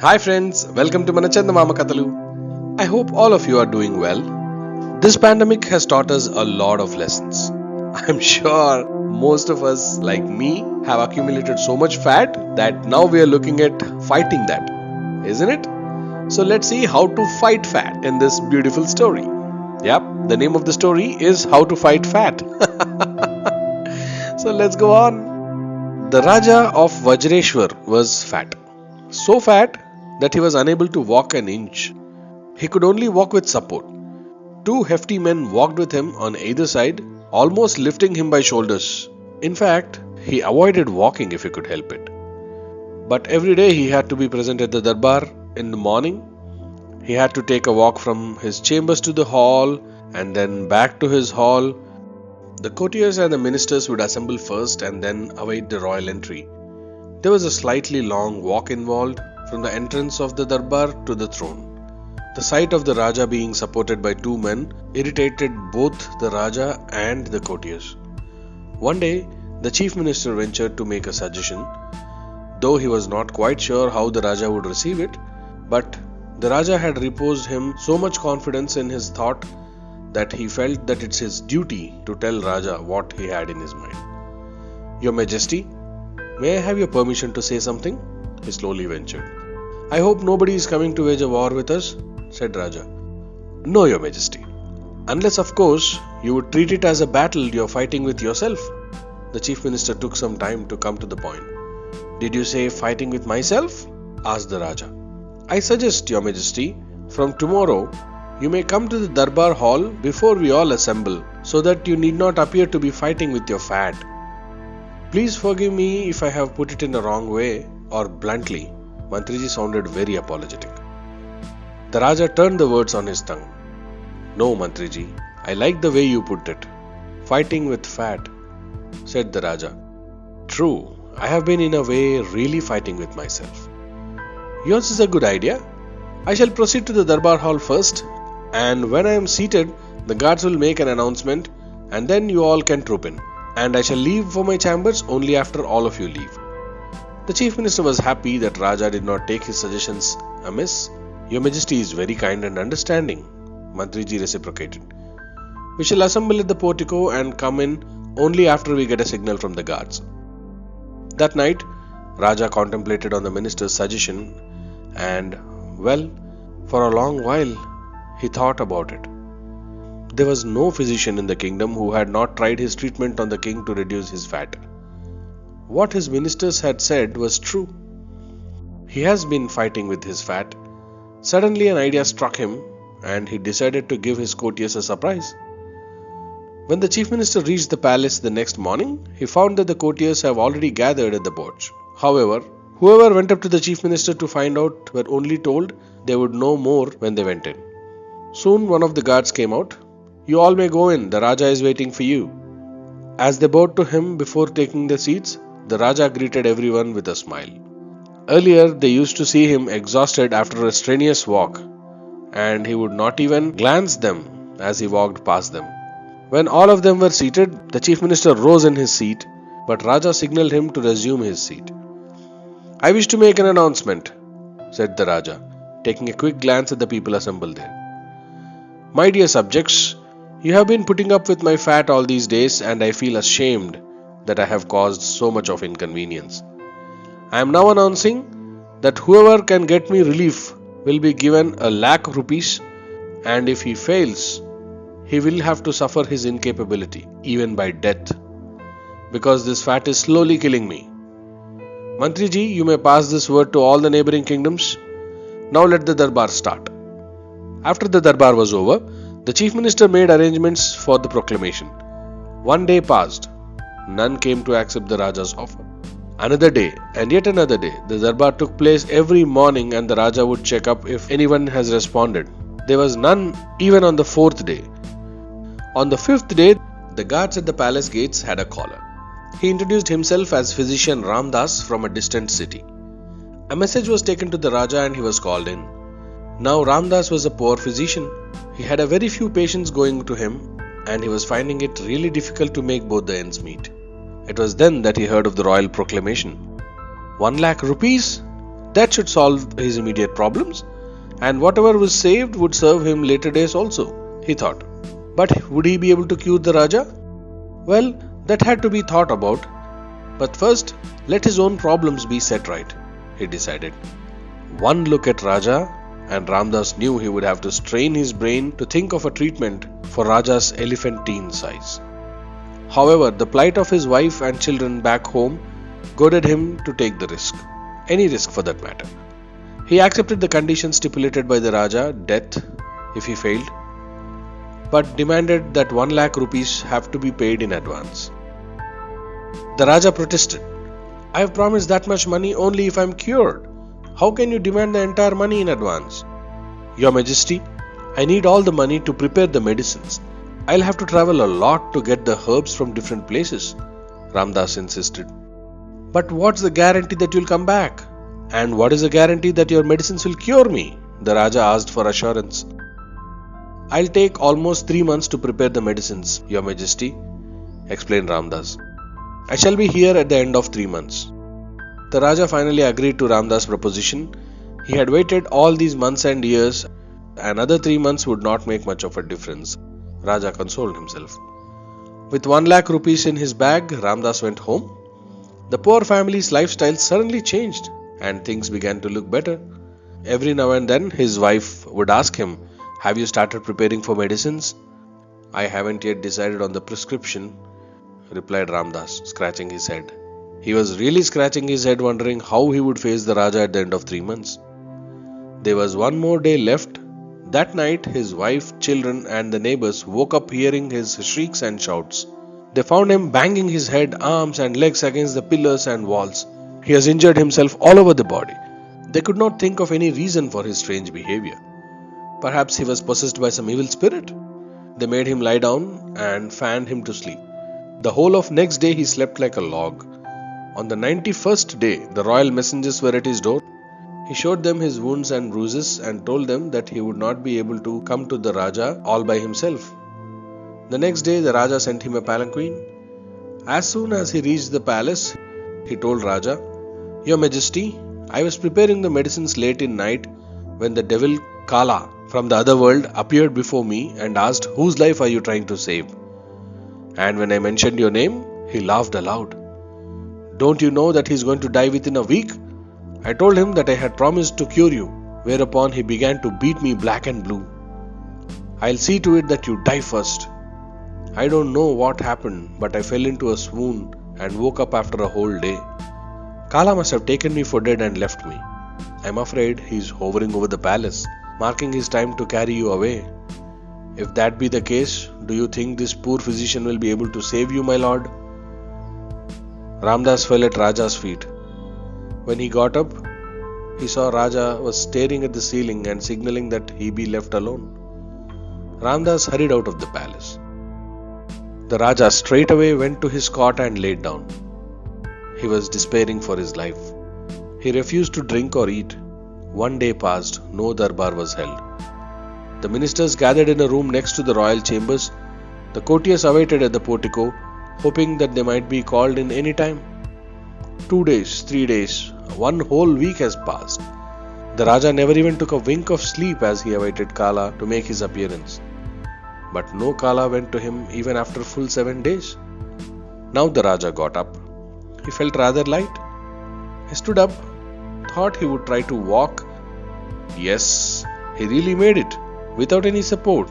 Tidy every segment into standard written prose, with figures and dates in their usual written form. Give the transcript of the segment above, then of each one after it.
Hi friends, welcome to Chandamama Kathalu. I hope all of you are doing well. This pandemic has taught us a lot of lessons. I'm sure most of us, like me, have accumulated so much fat that now we are looking at fighting that, isn't it? So let's see how to fight fat in this beautiful story. Yep, the name of the story is How to Fight Fat. So let's go on. The Raja of Vajreshwar was fat. So fat that he was unable to walk an inch. He could only walk with support. Two hefty men walked with him on either side, almost lifting him by shoulders. In fact, he avoided walking if he could help it. But every day he had to be present at the darbar in the morning. He had to take a walk from his chambers to the hall and then back to his hall. The courtiers and the ministers would assemble first and then await the royal entry. There was a slightly long walk involved from the entrance of the darbar to the throne. The sight of the Raja being supported by two men irritated both the Raja and the courtiers. One day, the chief minister ventured to make a suggestion, though he was not quite sure how the Raja would receive it, but the Raja had reposed him so much confidence in his thought that he felt that it's his duty to tell Raja what he had in his mind. Your Majesty, may I have your permission to say something? He slowly ventured. I hope nobody is coming to wage a war with us, said Raja. No, Your Majesty. Unless, of course, you would treat it as a battle you're fighting with yourself. The chief minister took some time to come to the point. Did you say fighting with myself? Asked the Raja. I suggest, Your Majesty, from tomorrow, you may come to the Darbar hall before we all assemble, so that you need not appear to be fighting with your fat. Please forgive me if I have put it in the wrong way or bluntly. Mantriji sounded very apologetic. The Raja turned the words on his tongue. No, Mantriji, I like the way you put it. Fighting with fat, said the Raja. True, I have been in a way really fighting with myself. Yours is a good idea. I shall proceed to the Darbar hall first, and when I am seated, the guards will make an announcement, and then you all can troop in. And I shall leave for my chambers only after all of you leave. The chief minister was happy that Raja did not take his suggestions amiss. Your Majesty is very kind and understanding, Mantriji reciprocated. We shall assemble at the portico and come in only after we get a signal from the guards. That night, Raja contemplated on the minister's suggestion and, well, for a long while, he thought about it. There was no physician in the kingdom who had not tried his treatment on the king to reduce his fat. What his ministers had said was true. He has been fighting with his fat. Suddenly an idea struck him and he decided to give his courtiers a surprise. When the chief minister reached the palace the next morning, he found that the courtiers have already gathered at the porch. However, whoever went up to the chief minister to find out were only told they would know more when they went in. Soon one of the guards came out. You all may go in, the Raja is waiting for you. As they bowed to him before taking their seats, the Raja greeted everyone with a smile. Earlier, they used to see him exhausted after a strenuous walk, and he would not even glance them as he walked past them. When all of them were seated, the chief minister rose in his seat, but Raja signaled him to resume his seat. I wish to make an announcement, said the Raja, taking a quick glance at the people assembled there. My dear subjects, you have been putting up with my fat all these days, and I feel ashamed that I have caused so much of inconvenience. I am now announcing that whoever can get me relief will be given 1,00,000 rupees, and if he fails, he will have to suffer his incapability, even by death, because this fat is slowly killing me. Mantriji, you may pass this word to all the neighboring kingdoms. Now let the darbar start. After the darbar was over, the chief minister made arrangements for the proclamation. One day passed. None came to accept the Raja's offer. Another day and yet another day. The darbar took place every morning and the Raja would check up if anyone has responded. There was none even on the fourth day. On the fifth day, the guards at the palace gates had a caller. He introduced himself as physician Ramdas from a distant city. A message was taken to the Raja and he was called in. Now Ramdas was a poor physician. He had a very few patients going to him and he was finding it really difficult to make both the ends meet. It was then that he heard of the royal proclamation. 1,00,000 rupees? That should solve his immediate problems, and whatever was saved would serve him later days also, he thought. But would he be able to cure the Raja? Well, that had to be thought about. But first, let his own problems be set right, he decided. One look at Raja, and Ramdas knew he would have to strain his brain to think of a treatment for Raja's elephantine size. However, the plight of his wife and children back home goaded him to take the risk. Any risk for that matter. He accepted the conditions stipulated by the Raja, death if he failed, but demanded that 1 lakh rupees have to be paid in advance. The Raja protested. I have promised that much money only if I am cured. How can you demand the entire money in advance? Your Majesty, I need all the money to prepare the medicines. I'll have to travel a lot to get the herbs from different places, Ramdas insisted. But what's the guarantee that you'll come back? And what is the guarantee that your medicines will cure me? The Raja asked for assurance. I'll take almost 3 months to prepare the medicines, Your Majesty, explained Ramdas. I shall be here at the end of 3 months. The Raja finally agreed to Ramdas' proposition. He had waited all these months and years. Another 3 months would not make much of a difference, Raja consoled himself. With 1 lakh rupees in his bag, Ramdas went home. The poor family's lifestyle suddenly changed and things began to look better. Every now and then his wife would ask him, have you started preparing for medicines? I haven't yet decided on the prescription, replied Ramdas, scratching his head. He was really scratching his head, wondering how he would face the Raja at the end of 3 months. There was one more day left. That night, his wife, children, and the neighbors woke up hearing his shrieks and shouts. They found him banging his head, arms, and legs against the pillars and walls. He has injured himself all over the body. They could not think of any reason for his strange behavior. Perhaps he was possessed by some evil spirit. They made him lie down and fanned him to sleep. The whole of next day he slept like a log. On the 91st day, the royal messengers were at his door. He showed them his wounds and bruises and told them that he would not be able to come to the Raja all by himself. The next day, the Raja sent him a palanquin. As soon as he reached the palace, he told Raja, Your Majesty, I was preparing the medicines late in night when the devil Kala from the other world appeared before me and asked, whose life are you trying to save? And when I mentioned your name, he laughed aloud. Don't you know that he is going to die within a week? I told him that I had promised to cure you, whereupon he began to beat me black and blue. I'll see to it that you die first. I don't know what happened, but I fell into a swoon and woke up after a whole day. Kala must have taken me for dead and left me. I'm afraid he's hovering over the palace, marking his time to carry you away. If that be the case, do you think this poor physician will be able to save you, my lord? Ramdas fell at Raja's feet. When he got up, he saw Raja was staring at the ceiling and signaling that he be left alone. Ramdas hurried out of the palace. The Raja straightway went to his cot and laid down. He was despairing for his life. He refused to drink or eat. One day passed, no darbar was held. The ministers gathered in a room next to the royal chambers. The courtiers awaited at the portico, hoping that they might be called in any time. 2 days, 3 days, 1 whole week has passed. The Raja never even took a wink of sleep as he awaited Kala to make his appearance. But no Kala went to him even after full 7 days. Now the Raja got up. He felt rather light. He stood up, thought he would try to walk. Yes, he really made it, without any support.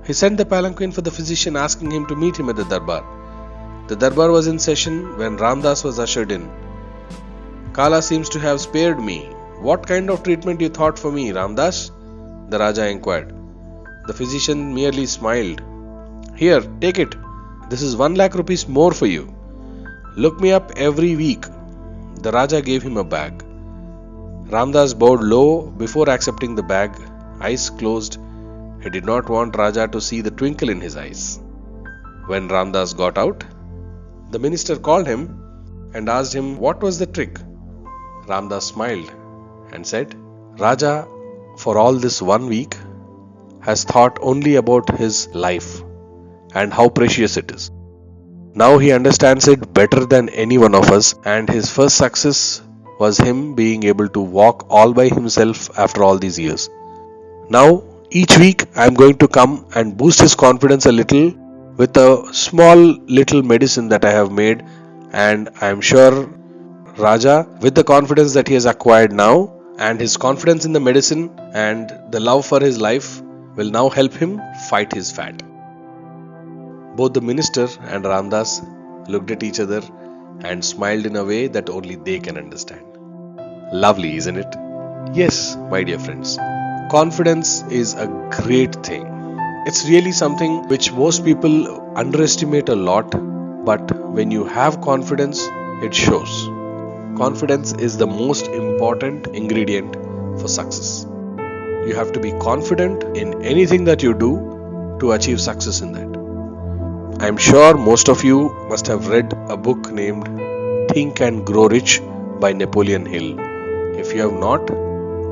He sent the palanquin for the physician, asking him to meet him at the darbar. The darbar was in session when Ramdas was ushered in. Kala seems to have spared me. What kind of treatment you thought for me, Ramdas? The Raja inquired. The physician merely smiled. Here, take it. This is 1 lakh rupees more for you. Look me up every week. The Raja gave him a bag. Ramdas bowed low before accepting the bag, eyes closed. He did not want Raja to see the twinkle in his eyes. When Ramdas got out, the minister called him and asked him what was the trick. Ramdas smiled and said, Raja, for all this 1 week, has thought only about his life and how precious it is. Now he understands it better than any one of us, and his first success was him being able to walk all by himself after all these years. Now, each week I am going to come and boost his confidence a little with a small little medicine that I have made, and I am sure Raja, with the confidence that he has acquired now and his confidence in the medicine and the love for his life, will now help him fight his fat. Both the minister and Ramdas looked at each other and smiled in a way that only they can understand. Lovely, isn't it? Yes, my dear friends. Confidence is a great thing. It's really something which most people underestimate a lot, but when you have confidence, it shows. Confidence is the most important ingredient for success. You have to be confident in anything that you do to achieve success in that. I am sure most of you must have read a book named Think and Grow Rich by Napoleon Hill. If you have not,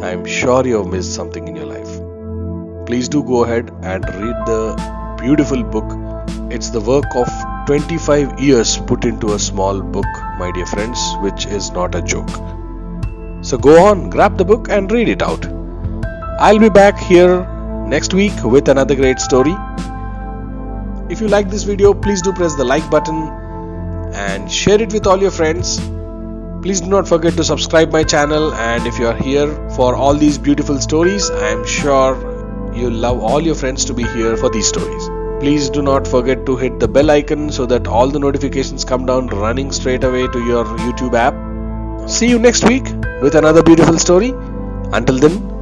I am sure you have missed something in your life. Please do go ahead and read the beautiful book. It's the work of 25 years put into a small book, my dear friends, which is not a joke. So go on, grab the book and read it out. I'll be back here next week with another great story. If you like this video, please do press the like button and share it with all your friends. Please do not forget to subscribe my channel, and if you are here for all these beautiful stories, I am sure you'll love all your friends to be here for these stories. Please do not forget to hit the bell icon so that all the notifications come down running straight away to your YouTube app. See you next week with another beautiful story. Until then,